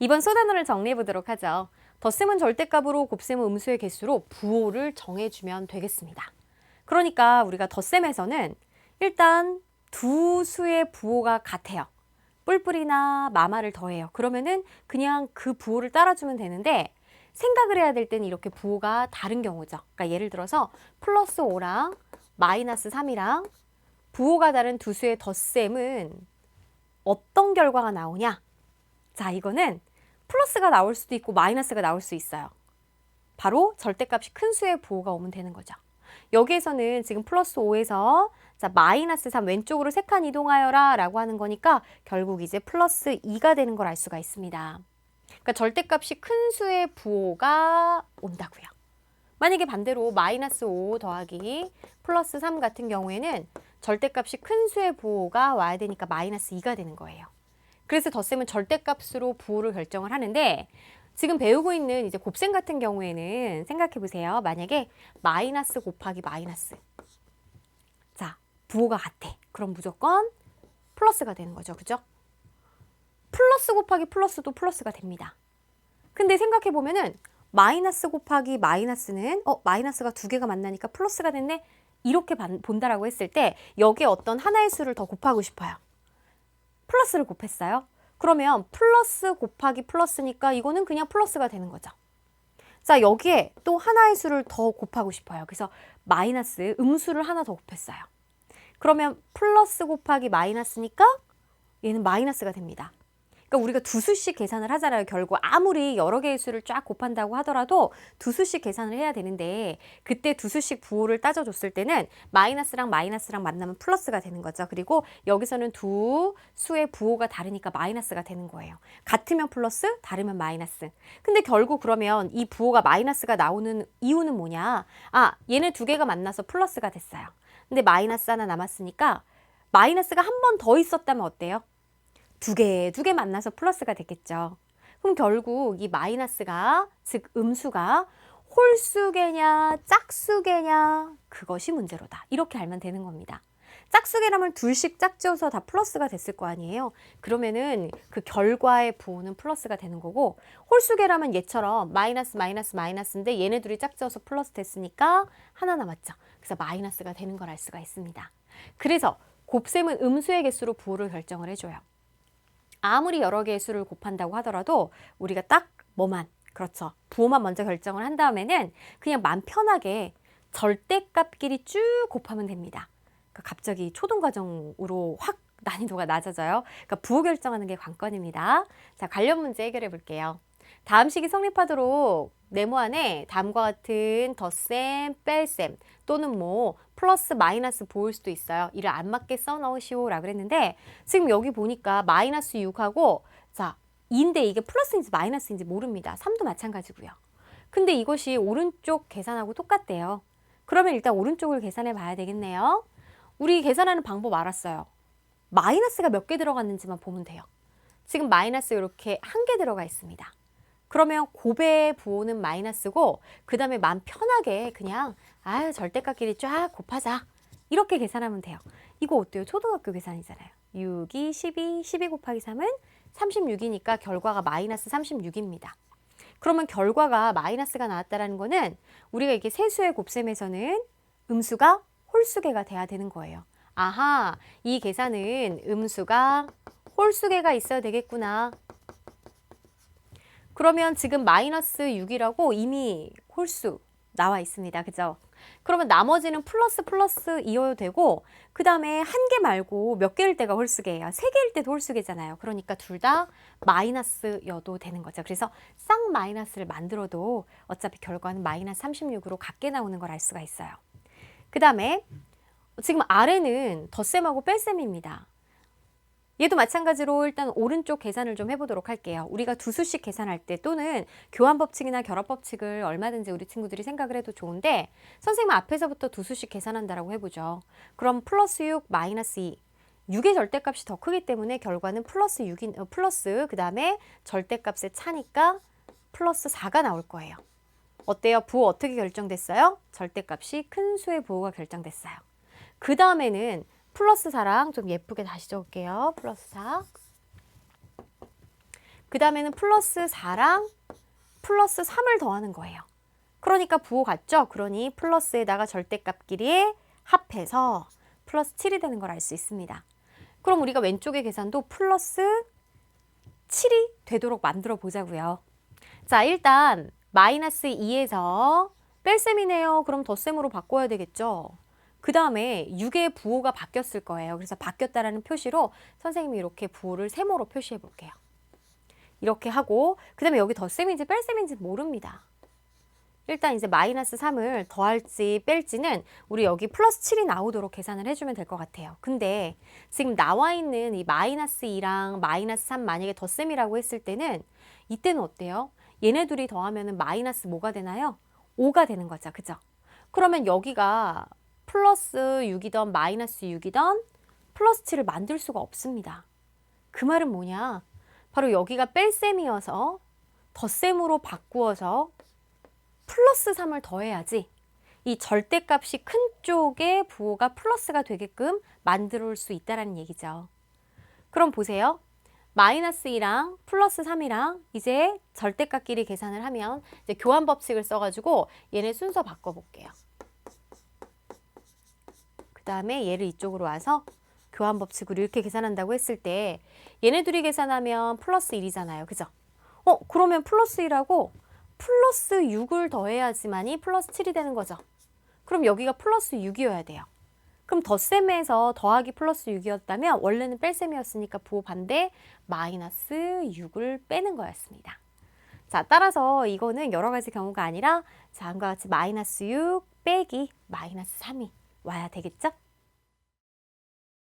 이번 소단원을 정리해 보도록 하죠. 덧셈은 절대값으로 곱셈은 음수의 개수로 부호를 정해주면 되겠습니다. 그러니까 우리가 덧셈에서는 일단 두 수의 부호가 같아요. 뿔뿔이나 마마를 더해요. 그러면은 그냥 그 부호를 따라주면 되는데 생각을 해야 될 때는 이렇게 부호가 다른 경우죠. 그러니까 예를 들어서 플러스 5랑 마이너스 3이랑 부호가 다른 두 수의 덧셈은 어떤 결과가 나오냐? 자, 이거는 플러스가 나올 수도 있고 마이너스가 나올 수 있어요. 바로 절대값이 큰 수의 부호가 오면 되는 거죠. 여기에서는 지금 플러스 5에서 자, 마이너스 3 왼쪽으로 3칸 이동하여라 라고 하는 거니까 결국 이제 플러스 2가 되는 걸 알 수가 있습니다. 그러니까 절대값이 큰 수의 부호가 온다고요. 만약에 반대로 마이너스 5 더하기 플러스 3 같은 경우에는 절대값이 큰 수의 부호가 와야 되니까 마이너스 2가 되는 거예요. 그래서 덧셈은 절대값으로 부호를 결정을 하는데 지금 배우고 있는 이제 곱셈 같은 경우에는 생각해 보세요. 만약에 마이너스 곱하기 마이너스. 자, 부호가 같아. 그럼 무조건 플러스가 되는 거죠. 그죠? 플러스 곱하기 플러스도 플러스가 됩니다. 근데 생각해 보면은 마이너스 곱하기 마이너스는 마이너스가 두 개가 만나니까 플러스가 됐네. 이렇게 본다라고 했을 때 여기에 어떤 하나의 수를 더 곱하고 싶어요. 플러스를 곱했어요. 그러면 플러스 곱하기 플러스니까 이거는 그냥 플러스가 되는 거죠. 자, 여기에 또 하나의 수를 더 곱하고 싶어요. 그래서 마이너스 음수를 하나 더 곱했어요. 그러면 플러스 곱하기 마이너스니까 얘는 마이너스가 됩니다. 그러니까 우리가 두 수씩 계산을 하잖아요. 결국 아무리 여러 개의 수를 쫙 곱한다고 하더라도 두 수씩 계산을 해야 되는데 그때 두 수씩 부호를 따져줬을 때는 마이너스랑 마이너스랑 만나면 플러스가 되는 거죠. 그리고 여기서는 두 수의 부호가 다르니까 마이너스가 되는 거예요. 같으면 플러스, 다르면 마이너스. 근데 결국 그러면 이 부호가 마이너스가 나오는 이유는 뭐냐? 아, 얘네 두 개가 만나서 플러스가 됐어요. 근데 마이너스 하나 남았으니까 마이너스가 한 번 더 있었다면 어때요? 두 개 만나서 플러스가 됐겠죠. 그럼 결국 이 마이너스가, 즉 음수가 홀수개냐 짝수개냐 그것이 문제로다. 이렇게 알면 되는 겁니다. 짝수개라면 둘씩 짝지어서 다 플러스가 됐을 거 아니에요. 그러면은 그 결과의 부호는 플러스가 되는 거고 홀수개라면 얘처럼 마이너스 마이너스 마이너스인데 얘네 둘이 짝지어서 플러스 됐으니까 하나 남았죠. 그래서 마이너스가 되는 걸 알 수가 있습니다. 그래서 곱셈은 음수의 개수로 부호를 결정을 해줘요. 아무리 여러 개의 수를 곱한다고 하더라도 우리가 딱 뭐만, 그렇죠. 부호만 먼저 결정을 한 다음에는 그냥 맘 편하게 절대값끼리 쭉 곱하면 됩니다. 그러니까 갑자기 초등과정으로 확 난이도가 낮아져요. 그러니까 부호 결정하는 게 관건입니다. 자, 관련 문제 해결해 볼게요. 다음 식이 성립하도록 네모안에 다음과 같은 덧셈, 뺄셈 또는 뭐 플러스 마이너스 보일 수도 있어요. 이를 안 맞게 써 넣으시오 라고 그랬는데 지금 여기 보니까 마이너스 6하고 자 2인데 이게 플러스인지 마이너스인지 모릅니다. 3도 마찬가지고요. 근데 이것이 오른쪽 계산하고 똑같대요. 그러면 일단 오른쪽을 계산해 봐야 되겠네요. 우리 계산하는 방법 알았어요. 마이너스가 몇 개 들어갔는지만 보면 돼요. 지금 마이너스 이렇게 한 개 들어가 있습니다. 그러면 곱의 부호는 마이너스고 그 다음에 맘 편하게 그냥 절대값끼리 쫙 곱하자. 이렇게 계산하면 돼요. 이거 어때요? 초등학교 계산이잖아요. 6이 12, 12 곱하기 3은 36이니까 결과가 마이너스 36입니다. 그러면 결과가 마이너스가 나왔다는 거는 우리가 이게 세수의 곱셈에서는 음수가 홀수개가 돼야 되는 거예요. 아하, 이 계산은 음수가 홀수개가 있어야 되겠구나. 그러면 지금 마이너스 6이라고 이미 홀수 나와 있습니다. 그죠? 그러면 나머지는 플러스 플러스이어도 되고 그 다음에 한 개 말고 몇 개일 때가 홀수개예요. 세 개일 때도 홀수개잖아요. 그러니까 둘 다 마이너스여도 되는 거죠. 그래서 쌍 마이너스를 만들어도 어차피 결과는 마이너스 36으로 같게 나오는 걸 알 수가 있어요. 그 다음에 지금 아래는 덧셈하고 뺄셈입니다. 얘도 마찬가지로 일단 오른쪽 계산을 좀 해보도록 할게요. 우리가 두 수씩 계산할 때 또는 교환법칙이나 결합법칙을 얼마든지 우리 친구들이 생각을 해도 좋은데 선생님 앞에서부터 두 수씩 계산한다라고 해보죠. 그럼 플러스 6, 마이너스 2. 6의 절대값이 더 크기 때문에 결과는 플러스 6인, 플러스 그 다음에 절대값의 차니까 플러스 4가 나올 거예요. 어때요? 부호 어떻게 결정됐어요? 절대값이 큰 수의 부호가 결정됐어요. 그 다음에는 플러스 4랑 좀 예쁘게 다시 적을게요. 플러스 4. 그 다음에는 플러스 4랑 플러스 3을 더하는 거예요. 그러니까 부호 같죠? 그러니 플러스에다가 절대값끼리 합해서 플러스 7이 되는 걸 알 수 있습니다. 그럼 우리가 왼쪽의 계산도 플러스 7이 되도록 만들어 보자고요. 자, 일단 마이너스 2에서 뺄셈이네요. 그럼 덧셈으로 바꿔야 되겠죠. 그 다음에 6의 부호가 바뀌었을 거예요. 그래서 바뀌었다라는 표시로 선생님이 이렇게 부호를 세모로 표시해 볼게요. 이렇게 하고 그 다음에 여기 덧셈인지 뺄셈인지 모릅니다. 일단 이제 마이너스 3을 더할지 뺄지는 우리 여기 플러스 7이 나오도록 계산을 해주면 될 것 같아요. 근데 지금 나와 있는 이 마이너스 2랑 마이너스 3 만약에 덧셈이라고 했을 때는 이때는 어때요? 얘네 둘이 더하면 마이너스 뭐가 되나요? 5가 되는 거죠. 그죠? 그러면 여기가 플러스 6이던 마이너스 6이던 플러스 7을 만들 수가 없습니다. 그 말은 뭐냐? 바로 여기가 뺄셈이어서 덧셈으로 바꾸어서 플러스 3을 더해야지 이 절대값이 큰 쪽에 부호가 플러스가 되게끔 만들 수 있다는 얘기죠. 그럼 보세요. 마이너스 2랑 플러스 3이랑 이제 절대값끼리 계산을 하면 이제 교환 법칙을 써가지고 얘네 순서 바꿔볼게요. 그 다음에 얘를 이쪽으로 와서 교환 법칙으로 이렇게 계산한다고 했을 때 얘네 둘이 계산하면 플러스 1이잖아요. 그죠? 그러면 플러스 1하고 플러스 6을 더해야지만이 플러스 7이 되는 거죠. 그럼 여기가 플러스 6이어야 돼요. 그럼 덧셈에서 더하기 플러스 6이었다면 원래는 뺄셈이었으니까 부호 반대 마이너스 6을 빼는 거였습니다. 자, 따라서 이거는 여러 가지 경우가 아니라 자, 다음과 같이 마이너스 6 빼기 마이너스 3이 와야 되겠죠?